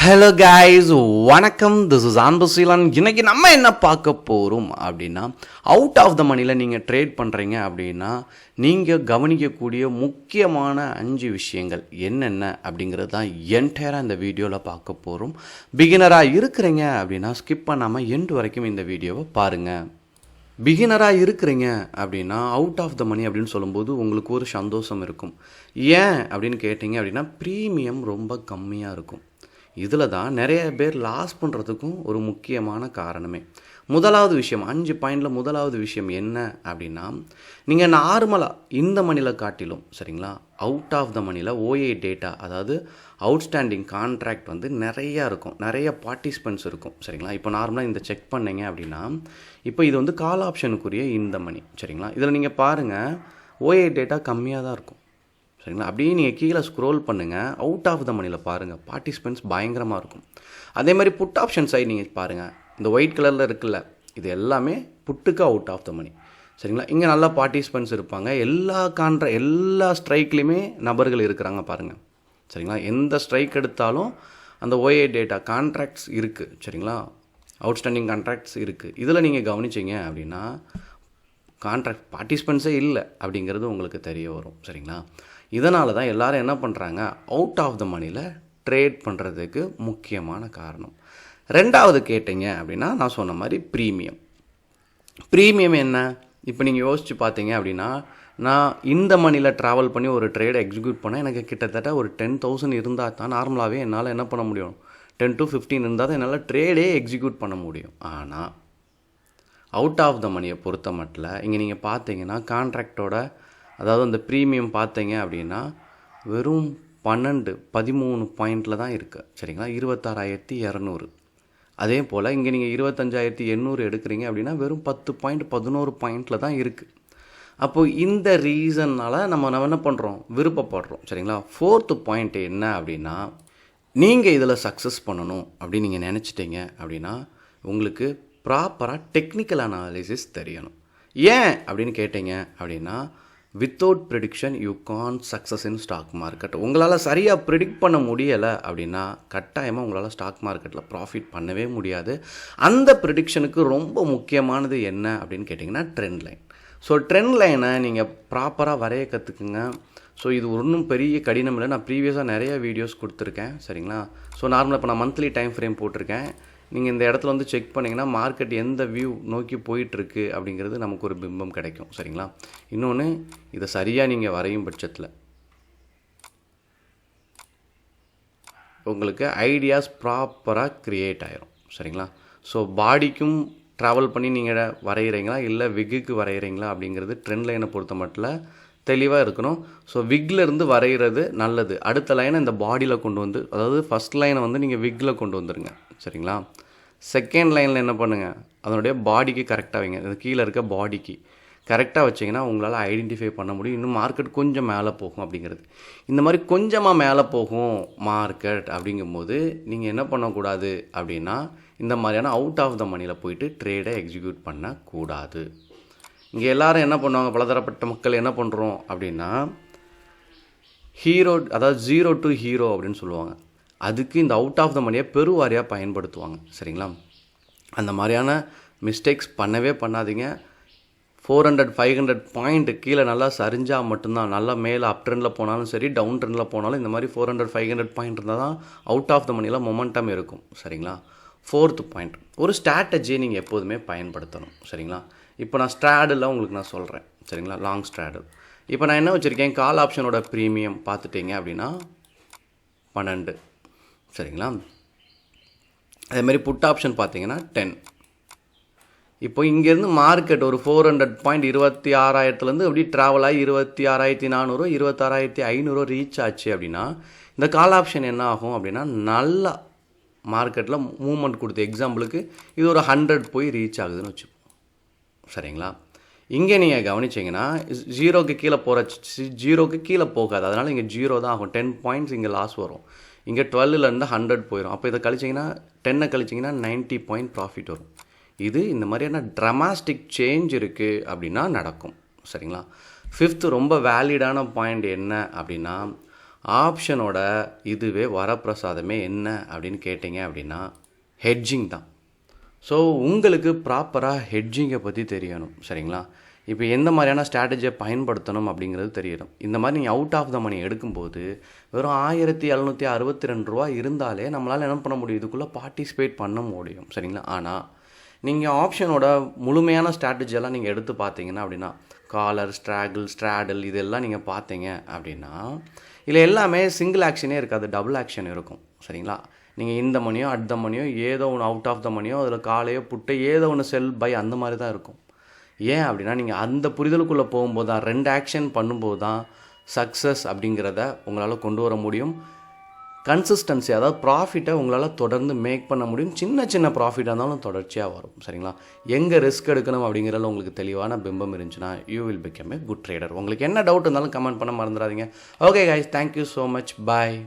Hello guys, வணக்கம். This is Anbuseelan. இன்னைக்கு நம்ம என்ன பார்க்க போகிறோம் அப்படின்னா, அவுட் ஆஃப் த மணியில் நீங்கள் ட்ரேட் பண்ணுறீங்க அப்படின்னா நீங்கள் கவனிக்கக்கூடிய முக்கியமான 5 விஷயங்கள் என்னென்ன அப்படிங்கிறது தான் என்டையராக இந்த வீடியோவில் பார்க்க போகிறோம். பிகினராக இருக்கிறீங்க அப்படின்னா ஸ்கிப் பண்ணாமல் எண்டு வரைக்கும் இந்த வீடியோவை பாருங்கள். பிகினராக இருக்கிறீங்க அப்படின்னா அவுட் ஆஃப் த மணி அப்படின்னு சொல்லும்போது உங்களுக்கு ஒரு சந்தோஷம் இருக்கும். ஏன் அப்படின்னு கேட்டிங்க அப்படின்னா ப்ரீமியம் ரொம்ப கம்மியாக இருக்கும். இதில் தான் நிறைய பேர் லாஸ் பண்ணுறதுக்கும் ஒரு முக்கியமான காரணமே. முதலாவது விஷயம், 5 பாயிண்டில் முதலாவது விஷயம் என்ன அப்படின்னா, நீங்கள் நார்மலாக இந்த மணியில் காட்டிலும் சரிங்களா, அவுட் ஆஃப் த மணியில் ஓஏ டேட்டா, அதாவது அவுட்ஸ்டாண்டிங் கான்ட்ராக்ட் வந்து நிறையா இருக்கும், நிறைய பார்ட்டிசிபெண்ட்ஸ் இருக்கும் சரிங்களா. இப்போ நார்மலாக இந்த செக் பண்ணிங்க அப்படின்னா, இப்போ இது வந்து கால் ஆப்ஷனுக்குரிய இந்த மணி சரிங்களா. இதில் நீங்கள் பாருங்கள், ஓஏ டேட்டா கம்மியாக தான் இருக்கும் சரிங்களா. அப்படியே நீங்கள் கீழே ஸ்க்ரோல் பண்ணுங்கள், அவுட் ஆஃப் த மணியில் பாருங்கள், பார்ட்டிசிபெண்ட்ஸ் பயங்கரமாக இருக்கும். அதே மாதிரி புட் ஆப்ஷன் சைடு நீங்கள் பாருங்கள், இந்த ஒயிட் கலரில் இருக்குல்ல, இது எல்லாமே புட்டுக்கு அவுட் ஆஃப் த மணி சரிங்களா. இங்கே நல்லா பார்ட்டிசிபெண்ட்ஸ் இருப்பாங்க. எல்லா ஸ்ட்ரைக்லேயுமே நபர்கள் இருக்கிறாங்க பாருங்கள் சரிங்களா. எந்த ஸ்ட்ரைக் எடுத்தாலும் அந்த ஓஏ டேட்டா கான்ட்ராக்ட்ஸ் இருக்குது சரிங்களா, அவுட்ஸ்டாண்டிங் கான்ட்ராக்ட்ஸ் இருக்குது. இதில் நீங்கள் கவனிச்சிங்க அப்படின்னா கான்ட்ராக்ட் பார்ட்டிசிபெண்ட்ஸே இல்லை அப்படிங்கிறது உங்களுக்கு தெரிய வரும் சரிங்களா. இதனால தான் எல்லோரும் என்ன பண்ணுறாங்க, அவுட் ஆஃப் த மணியில் ட்ரேட் பண்ணுறதுக்கு முக்கியமான காரணம். ரெண்டாவது கேட்டிங்க அப்படின்னா நான் சொன்ன மாதிரி ப்ரீமியம் என்ன, இப்போ நீங்கள் யோசித்து பார்த்தீங்க அப்படின்னா, நான் இந்த மணியில் ட்ராவல் பண்ணி ஒரு ட்ரேடை எக்ஸிக்யூட் பண்ணால் எனக்கு கிட்டத்தட்ட ஒரு 10,000 இருந்தால் தான் நார்மலாகவே என்னால் என்ன பண்ண முடியும், 10 to 15 இருந்தால் தான் என்னால் ட்ரேடே எக்ஸிக்யூட் பண்ண முடியும். ஆனால் அவுட் ஆஃப் த மணியை பொறுத்த மட்டும் இங்கே நீங்கள் பார்த்தீங்கன்னா கான்ட்ராக்டோட, அதாவது அந்த ப்ரீமியம் பார்த்தீங்க அப்படின்னா வெறும் 13 பாயிண்டில் தான் இருக்குது சரிங்களா, 26,200. அதே போல் இங்கே நீங்கள் 25,800 எடுக்கிறீங்க அப்படின்னா வெறும் 10 பாயிண்ட் 11 பாயிண்டில் தான் இருக்குது. அப்போது இந்த ரீசன்னால் நம்ம என்ன பண்ணுறோம், விருப்பப்படுறோம் சரிங்களா. 4th பாயிண்ட் என்ன அப்படின்னா, நீங்கள் இதில் சக்ஸஸ் பண்ணணும் அப்படின்னு நீங்கள் நினச்சிட்டீங்க அப்படின்னா உங்களுக்கு ப்ராப்பராக டெக்னிக்கல் அனாலிசிஸ் தெரியணும். ஏன் அப்படின்னு கேட்டிங்க அப்படின்னா, without prediction you can success in stock market. உங்களால் சரியாக ப்ரிடிக்ட் பண்ண முடியலை அப்படின்னா கட்டாயமாக உங்களால் ஸ்டாக் மார்க்கெட்டில் ப்ராஃபிட் பண்ணவே முடியாது. அந்த ப்ரிடிக்ஷனுக்கு ரொம்ப முக்கியமானது என்ன அப்படின்னு கேட்டிங்கன்னா ட்ரெண்ட் லைன். ஸோ ட்ரெண்ட் லைனை நீங்கள் ப்ராப்பராக வரைய கற்றுக்குங்க. ஸோ இது ஒன்றும் பெரிய கடினம் இல்லை. நான் ப்ரீவியஸாக நிறைய வீடியோஸ் கொடுத்துருக்கேன் சரிங்களா. ஸோ நார்மலாக இப்போ நான் மந்த்லி டைம் ஃப்ரேம் போட்டிருக்கேன். நீங்கள் இந்த இடத்துல வந்து செக் பண்ணிங்கன்னா மார்க்கெட் எந்த வியூ நோக்கி போயிட்டுருக்கு அப்படிங்கிறது நமக்கு ஒரு பிம்பம் கிடைக்கும் சரிங்களா. இன்னொன்று, இதை சரியாக நீங்கள் வரையும் பட்சத்தில் உங்களுக்கு ஐடியாஸ் ப்ராப்பராக க்ரியேட் ஆயிரும் சரிங்களா. ஸோ பாடிக்கும் ட்ராவல் பண்ணி நீங்கள் வரைகிறீங்களா இல்லை விக்குக்கு வரைகிறீங்களா அப்படிங்கிறது ட்ரெண்ட் லைனை பொறுத்த மட்டும் தெளிவாக இருக்கணும். ஸோ விக்லேருந்து வரைகிறது நல்லது. அடுத்த லைனை இந்த பாடியில் கொண்டு வந்து, அதாவது ஃபஸ்ட் லைனை வந்து நீங்கள் விக்கில் கொண்டு வந்துடுங்க சரிங்களா. செகண்ட் லைனில் என்ன பண்ணுங்கள், அதனுடைய பாடிக்கு கரெக்டாக வைங்க. அது கீழே இருக்க பாடிக்கு கரெக்டாக வச்சிங்கன்னா உங்களால் ஐடென்டிஃபை பண்ண முடியும் இன்னும் மார்க்கெட் கொஞ்சம் மேலே போகும் அப்படிங்கிறது. இந்த மாதிரி கொஞ்சமாக மேலே போகும் மார்க்கெட் அப்படிங்கும்போது நீங்கள் என்ன பண்ணக்கூடாது அப்படின்னா, இந்த மாதிரியான அவுட் ஆஃப் த மணியில் போயிட்டு ட்ரேடை எக்ஸிக்யூட் பண்ணக்கூடாது. இங்கே எல்லோரும் என்ன பண்ணுவாங்க, பலதரப்பட்ட மக்கள் என்ன பண்ணுறோம் அப்படின்னா, ஹீரோ, அதாவது 0 to ஹீரோ அப்படின்னு சொல்லுவாங்க. அதுக்கு இந்த அவுட் ஆஃப் த மணியை பெருவாரியாக பயன்படுத்துவாங்க சரிங்களா. அந்த மாதிரியான மிஸ்டேக்ஸ் பண்ணவே பண்ணாதீங்க. 400-500 பாயிண்ட் கீழே நல்லா சரிஞ்சால் மட்டும்தான், நல்லா மேலே அப் ட்ரெண்டில் போனாலும் சரி, டவுன் ட்ரெண்டில் போனாலும் இந்த மாதிரி 400-500 பாயிண்ட் இருந்தால் தான் அவுட் ஆஃப் த மணியில் மொமெண்டம் இருக்கும் சரிங்களா. 4th பாயிண்ட், ஒரு ஸ்ட்ராட்டஜியை நீங்கள் எப்போதுமே பயன்படுத்தணும் சரிங்களா. இப்போ நான் ஸ்ட்ராடில் உங்களுக்கு நான் சொல்கிறேன் சரிங்களா, லாங் ஸ்ட்ராடில். இப்போ நான் என்ன வச்சுருக்கேன், கால் ஆப்ஷனோட ப்ரீமியம் பார்த்துட்டிங்க அப்படின்னா 12 சரிங்களா. அதேமாதிரி புட் ஆப்ஷன் பார்த்தீங்கன்னா 10. இப்போ இங்கேருந்து மார்க்கெட் ஒரு 400 பாயிண்ட் 26,000 அப்படி ட்ராவல் ஆகி 26,400 26,500 ரீச் ஆச்சு அப்படின்னா இந்த கால் ஆப்ஷன் என்ன ஆகும் அப்படின்னா நல்லா மார்க்கெட்டில் மூவ்மெண்ட் கொடுத்து, எக்ஸாம்பிளுக்கு இது ஒரு 100 போய் ரீச் ஆகுதுன்னு வச்சுப்போம் சரிங்களா. இங்கே நீங்கள் கவனிச்சிங்கன்னா 0க்கு கீழே போகிற 0க்கு கீழே போகாது, அதனால் இங்கே 0 தான் ஆகும். 10 பாயிண்ட்ஸ் இங்கே லாஸ் வரும். இங்கே 12லேருந்து 100 போயிடும். அப்போ இதை கழிச்சிங்கன்னா 10 கழிச்சிங்கன்னா 90 பாயிண்ட் ப்ராஃபிட் வரும். இது இந்த மாதிரியான ட்ரமாஸ்டிக் சேஞ்ச் இருக்குது அப்படின்னா நடக்கும் சரிங்களா. 5th ரொம்ப வேலிடான பாயிண்ட் என்ன அப்படின்னா, ஆப்ஷனோட இதுவே வரப்பிரசாதமே என்ன அப்படின்னு கேட்டிங்க அப்படின்னா ஹெட்ஜிங் தான். ஸோ உங்களுக்கு ப்ராப்பராக ஹெட்ஜிங்கை பற்றி தெரியணும், சரிங்களா? இப்போ எந்த மாதிரியான ஸ்ட்ராட்டஜியை பயன்படுத்தணும் அப்படிங்கிறது தெரியணும். இந்த மாதிரி நீங்கள் அவுட் ஆஃப் த மணி எடுக்கும்போது வெறும் 1762 ரூபா இருந்தாலே நம்மளால் என்ன பண்ண முடியும், இதுக்குள்ளே பார்ட்டிசிபேட் பண்ண முடியும், சரிங்களா? ஆனால் நீங்கள் ஆப்ஷனோட முழுமையான ஸ்ட்ராட்டஜியெல்லாம் நீங்கள் எடுத்து பார்த்தீங்கன்னா அப்படின்னா காலர், ஸ்ட்ராடல் இதெல்லாம் நீங்கள் பார்த்தீங்க அப்படின்னா இதில் எல்லாமே சிங்கிள் ஆக்ஷனே இருக்காது, டபுள் ஆக்ஷன் இருக்கும், சரிங்களா? நீங்கள் இந்த மணியோ அட் த மணியோ ஏதோ ஒன்று அவுட் ஆஃப் த மணியோ அதில் காலையோ புட்டை ஏதோ ஒன்று செல் பை அந்த மாதிரி தான் இருக்கும். ஏன் அப்படின்னா நீங்கள் அந்த புரிதலுக்குள்ளே போகும்போது தான் 2 ஆக்ஷன் பண்ணும்போது தான் சக்ஸஸ் அப்படிங்கிறத உங்களால் கொண்டு வர முடியும். கன்சிஸ்டன்சி, அதாவது ப்ராஃபிட்டை உங்களால் தொடர்ந்து மேக் பண்ண முடியும். சின்ன சின்ன ப்ராஃபிட்டாக இருந்தாலும் தொடர்ச்சியாக வரும், சரிங்களா? எங்கே ரிஸ்க் எடுக்கணும் அப்படிங்கிறதுல உங்களுக்கு தெளிவான பிம்பம் இருந்துச்சுன்னா you will become a good trader. உங்களுக்கு என்ன டவுட் இருந்தாலும் கமெண்ட் பண்ண மறந்துடாதீங்க. Okay guys, thank you so much, பாய்.